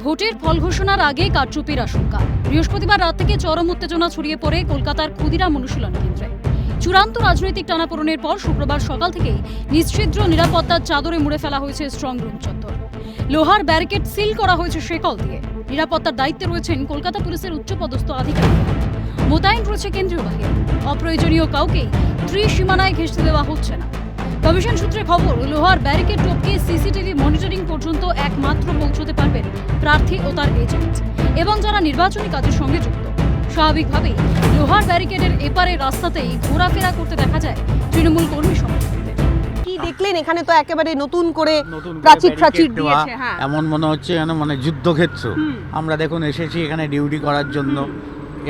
ভোটের ফল ঘোষণার আগে কারচুপির আশঙ্কা। বৃহস্পতিবার রাত থেকে চরম উত্তেজনা ছড়িয়ে পড়ে কলকাতার ক্ষুদিরাম অনুশীলন কেন্দ্রে। চূড়ান্ত রাজনৈতিক টানাপোড়েনের পর শুক্রবার সকাল থেকেই নিশ্ছিদ্র নিরাপত্তার চাদরে মুড়ে ফেলা হয়েছে স্ট্রং রুম চত্বর। লোহার ব্যারিকেড সিল করা হয়েছে শেকল দিয়ে। নিরাপত্তার দায়িত্বে রয়েছেন কলকাতা পুলিশের উচ্চপদস্থ আধিকারিক। মোতায়েন রয়েছে কেন্দ্রীয় বাহিনী। অপ্রয়োজনীয় কাউকেই ত্রিসীমানায় ঘেঁষতে দেওয়া হচ্ছে না। কমিশন সূত্রে খবর, লোহার ব্যারিকেড টপকে সিসিটিভি মনিটরিং পর্যন্ত একমাত্র পৌঁছতে পারবেন প্রার্থী ও তার এজেন্ট এবং যারা নির্বাচনী কাজের সঙ্গে যুক্ত। স্বাভাবিকভাবেই লোহার ব্যারিকেডের এপারে রাস্তাতেই ঘোরাফেরা করতে দেখা যায় তৃণমূল কর্মী সমর্থকদের। কি দেখলেন এখানে? তো একেবারে নতুন করে প্রাচীর দিয়েছে। হ্যাঁ, এমন মনে হচ্ছে যেন মানে যুদ্ধক্ষেত্র। আমরা দেখুন এসেছি এখানে ডিউটি করার জন্য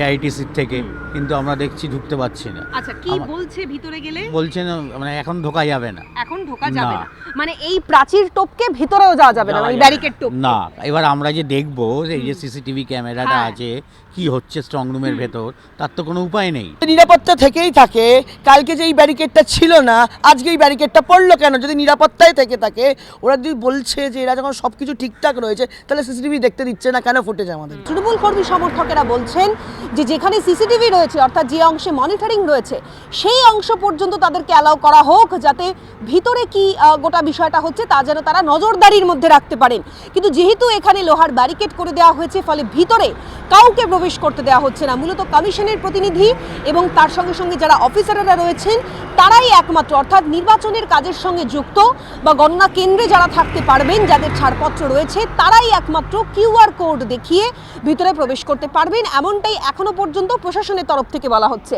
এআইটিসির থেকে, কিন্তু আমরা দেখছি ঢুকতে পারছি না। আচ্ছা, কি বলছে ভিতরে গেলে? বলছেন মানে এখন ঢোকা যাবে না। এখন ঢোকা যাবে না, মানে এই প্রাচীর টপকে ভিতরেও যাওয়া যাবে না, মানে ব্যারিকেড টপ না। এবার আমরা যে দেখবো এই যে সিসিটিভি ক্যামেরাটা আছে, কি হচ্ছে স্ট্রং রুমের ভেতর, তার তো কোনো উপায় নেই। নিরাপত্তা থেকেই থাকে। কালকে যে এই ব্যারিকেডটা ছিল না, আজকে এই ব্যারিকেডটা পড়লো কেন? যদি নিরাপত্তায় থেকে থাকে, ওরা যদি বলছে যে এরা যখন সবকিছু ঠিকঠাক রয়েছে, তাহলে সিসিটিভি দেখতে দিচ্ছে না কেন? ফুটেজ আমাদের তৃণমূল কর্মী সমর্থকেরা বলছেন যে যেখানে সিসিটিভি রয়েছে, অর্থাৎ যে অংশে মনিটরিং রয়েছে, সেই অংশ পর্যন্ত তাদেরকে অ্যালাউ করা হোক, যাতে ভিতরে কি গোটা বিষয়টা হচ্ছে তা যেন তারা নজরদারির মধ্যে রাখতে পারেন। কিন্তু যেহেতু এখানে লোহার ব্যারিকেড করে দেওয়া হয়েছে, ফলে ভিতরে কাউকে প্রবেশ করতে দেওয়া হচ্ছে না। মূলত কমিশনের প্রতিনিধি এবং তার সঙ্গে সঙ্গে যারা অফিসাররা রয়েছেন, তারাই একমাত্র, অর্থাৎ নির্বাচনের কাজের সঙ্গে যুক্ত বা গণনা কেন্দ্রে যারা থাকতে পারবেন, যাদের ছাড়পত্র রয়েছে, তারাই একমাত্র কিউআর কোড দেখিয়ে ভিতরে প্রবেশ করতে পারবেন, এমনটাই এখনো পর্যন্ত প্রশাসনের তরফ থেকে বলা হচ্ছে।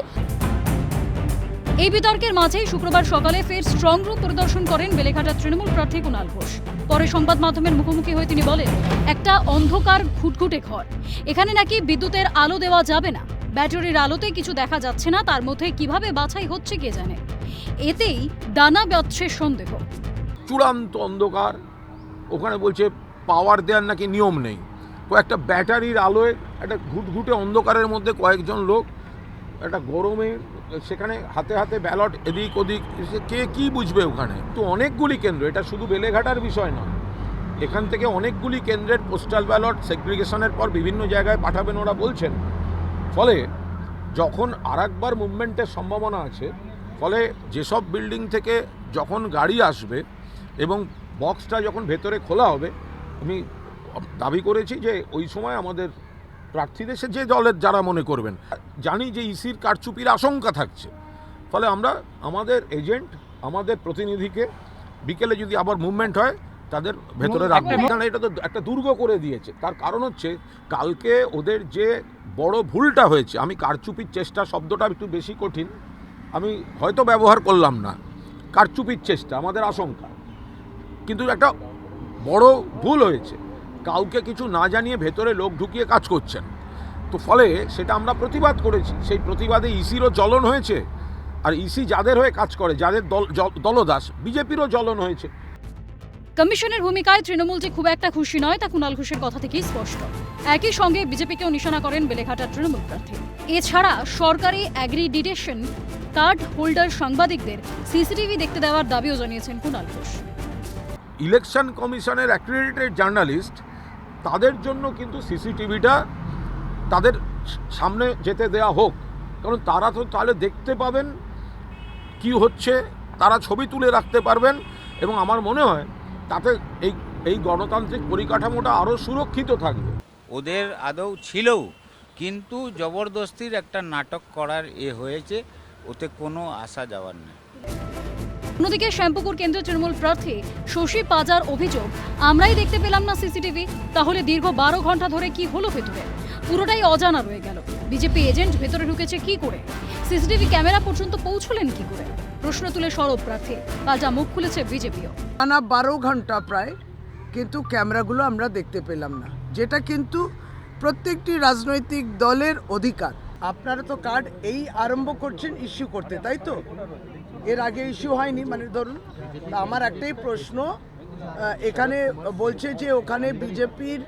এই বিতর্কের মাঝেই শুক্রবার সকালে ফের স্ট্রং রুম পরিদর্শন করেন বেলেঘাটার তৃণমূল প্রার্থী কুণাল ঘোষ। পরে সংবাদ মাধ্যমের মুখোমুখি হয়ে তিনি বলেন, একটা অন্ধকার ঘুটঘুটে ঘর, এখানে নাকি বিদ্যুতের আলো দেওয়া যাবে না, ব্যাটারির আলোতে কিছু দেখা যাচ্ছে না, তার মধ্যে কিভাবে বাছাই হচ্ছে কে জানে। এতেই দানা বাঁধছে সন্দেহ। চূড়ান্ত অন্ধকার, ওখানে বলছে পাওয়ার দেওয়ার নাকি নিয়ম নেই। কয়েকটা ব্যাটারির আলোয় একটা ঘুটঘুটে অন্ধকারের মধ্যে কয়েকজন লোক একটা গরমে সেখানে হাতে হাতে ব্যালট এদিক ওদিক, কে কি বুঝবে ওখানে? তো অনেকগুলি কেন্দ্র, এটা শুধু বেলেঘাটার বিষয় নয়, এখান থেকে অনেকগুলি কেন্দ্রের পোস্টাল ব্যালট সেগ্রিগেশনের পর বিভিন্ন জায়গায় পাঠাবেন ওরা বলছেন। ফলে যখন আরেকবার মুভমেন্টের সম্ভাবনা আছে, ফলে যেসব বিল্ডিং থেকে যখন গাড়ি আসবে এবং বক্সটা যখন ভেতরে খোলা হবে, আমি দাবি করেছি যে ওই সময় আমাদের প্রার্থীদের যে দলের যারা মনে করবেন, জানি যে ইসির কারচুপির আশঙ্কা থাকছে, ফলে আমরা আমাদের এজেন্ট, আমাদের প্রতিনিধিকে বিকেলে যদি আবার মুভমেন্ট হয় তাদের ভেতরে রাখবো। কারণ এটা তো একটা দুর্গ করে দিয়েছে। তার কারণ হচ্ছে কালকে ওদের যে বড় ভুলটা হয়েছে, আমি কারচুপির চেষ্টা শব্দটা একটু বেশি কঠিন, আমি হয়তো ব্যবহার করলাম না। কারচুপির চেষ্টা আমাদের আশঙ্কা, কিন্তু একটা বড় ভুল হয়েছে। কাউকে কিছু না জানিয়ে ভেতরে লোক ঢুকিয়ে কাজ করছেন, তো ফলে সেটা আমরা প্রতিবাদ করেছি। সেই প্রতিবাদে ইসিরও জ্বলন হয়েছে, আর ইসি যাদের হয়ে কাজ করে, যাদের দলদাস, বিজেপিরও জ্বলন হয়েছে। কমিশনের ভূমিকায় তৃণমূল যে খুব একটা খুশি নয়, তা কুণাল ঘোষের কথা থেকেই স্পষ্ট। একই সঙ্গে বিজেপিকেও নিশানা করেন বেলেঘাটার তৃণমূল প্রার্থী। এছাড়া সরকারি অ্যাগ্রিডিটেশন কার্ড হোল্ডার সাংবাদিকদের সিসিটিভি দেখতে দেওয়ার দাবিও জানিয়েছেন কুণাল ঘোষ। ইলেকশন কমিশনের অ্যাক্রেডিটেড জার্নালিস্ট, তাদের জন্য কিন্তু সিসিটিভিটা তাদের সামনে যেতে দেয়া হোক, কারণ তারা তো তাহলে দেখতে পাবেন কি হচ্ছে, তারা ছবি তুলে রাখতে পারবেন, এবং আমার মনে হয় তাতে এই গণতান্ত্রিক পরিকাঠামোটা আরও সুরক্ষিত থাকবে। ওদের আদৌ ছিলও, কিন্তু জবরদস্তির একটা নাটক করার হয়েছে, ওতে কোনো আসা যাওয়ার নেই। অন্যদিকে শ্যামপুকুর কেন্দ্রীয় তৃণমূল প্রার্থী শশী পাজার অভিযোগ, আমরাই দেখতে পেলাম না সিসিটিভি, তাহলে দীর্ঘ 12 ঘন্টা ধরে কি হলো ভেতরে? পুরোটাই অজানা রয়ে গেল। বিজেপি এজেন্ট ভেতরে ঢুকেছে কি করে? সিসিটিভি ক্যামেরা পর্যন্ত পৌঁছলেন কি করে? প্রশ্ন তুলে সরব প্রার্থী, পাল্টা মুখ খুলেছে বিজেপিও। টানা 12 ঘন্টা প্রায়, কিন্তু ক্যামেরাগুলো আমরা দেখতে পেলাম না, যেটা কিন্তু প্রত্যেকটি রাজনৈতিক দলের অধিকার। আপনারা তো কার্ড এই আরম্ভ করছেন ইস্যু করতে, তাই তো? এর আগে ইস্যু হয়নি, মানে ধরুন। আমার একটাই প্রশ্ন, এখানে বলছে যে ওখানে বিজেপির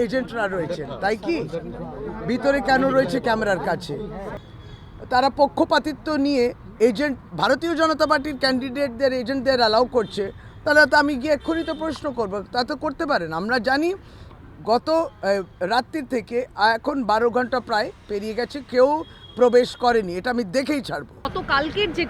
এজেন্টরা রয়েছেন, তাই কি? ভিতরে কেন রয়েছে ক্যামেরার কাছে? তারা পক্ষপাতিত্ব নিয়ে এজেন্ট, ভারতীয় জনতা পার্টির ক্যান্ডিডেটদের এজেন্টদের অ্যালাউ করছে, তাহলে তো আমি গিয়ে এক্ষুনি তো প্রশ্ন করবো। তা তো করতে পারেন। আমরা জানি গত রাত্রির থেকে এখন 12 ঘন্টা প্রায় পেরিয়ে গেছে, কেউ প্রবেশ করেনি, এটা আমি দেখেই ছাড়বো। গত কালকের যে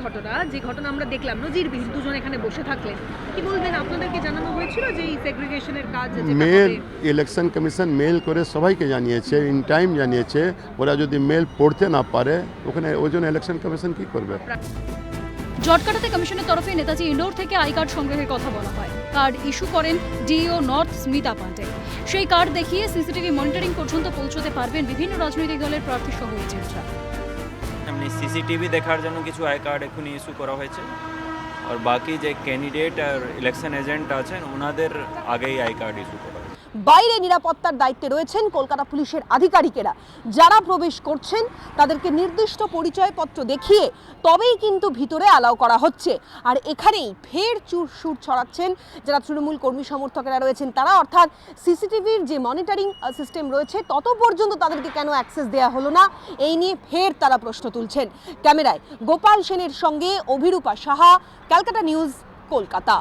ঘটনা আমরা দেখলাম, নজিরবিহীন দুজন এখানে বসে থাকলেন, কি বলবেন? আপনাদেরকে জানানো হয়েছিল যে এই সেগ্রিগেশনের কাজ মেল ইলেকশন কমিশন মেল করে সবাইকে জানিয়েছে, ইন টাইম জানিয়েছে। ওরা যদি মেল পড়তে না পারে ওখানে ওই জন্য ইলেকশন কমিশন কি করবে? জট কাটাতে কমিশনের তরফে নেতাজি ইন্ডোর থেকে আই কার্ড সংগ্রহের কথা বলা হয়। কার্ড ইস্যু করেন ডিও নর্থ স্মিতা পান্ডে। সেই কার্ড দেখিয়ে সিসিটিভি মনিটরিং পর্যন্ত পৌঁছতে পারবেন বিভিন্ন রাজনৈতিক দলের প্রার্থী সহ এজেন্টরা। এমনি সিসিটিভি দেখার জন্য কিছু আই কার্ড এখনই ইস্যু করা হয়েছে, আর বাকি যে ক্যান্ডিডেট আর ইলেকশন এজেন্ট আছেন ওনাদের আগেই আই কার্ড ইস্যু করা হয়েছে। বাইরে নিরাপত্তার দায়িত্বে রয়েছেন কলকাতা পুলিশের আধিকারিকেরা। যারা প্রবেশ করছেন তাদেরকে নির্দিষ্ট পরিচয়পত্র দেখিয়ে তবেই কিন্তু ভিতরে অ্যালাউ করা হচ্ছে। আর এখানেই ফের সুর ছড়াচ্ছেন যারা তৃণমূল কর্মী সমর্থকেরা রয়েছেন তারা, অর্থাৎ সিসিটিভির যে মনিটরিং সিস্টেম রয়েছে তত পর্যন্ত তাদেরকে কেন অ্যাক্সেস দেওয়া হলো না, এই নিয়ে ফের তারা প্রশ্ন তুলছেন। ক্যামেরায় গোপাল সেনের সঙ্গে অভিরূপা সাহা, ক্যালকাটা নিউজ, কলকাতা।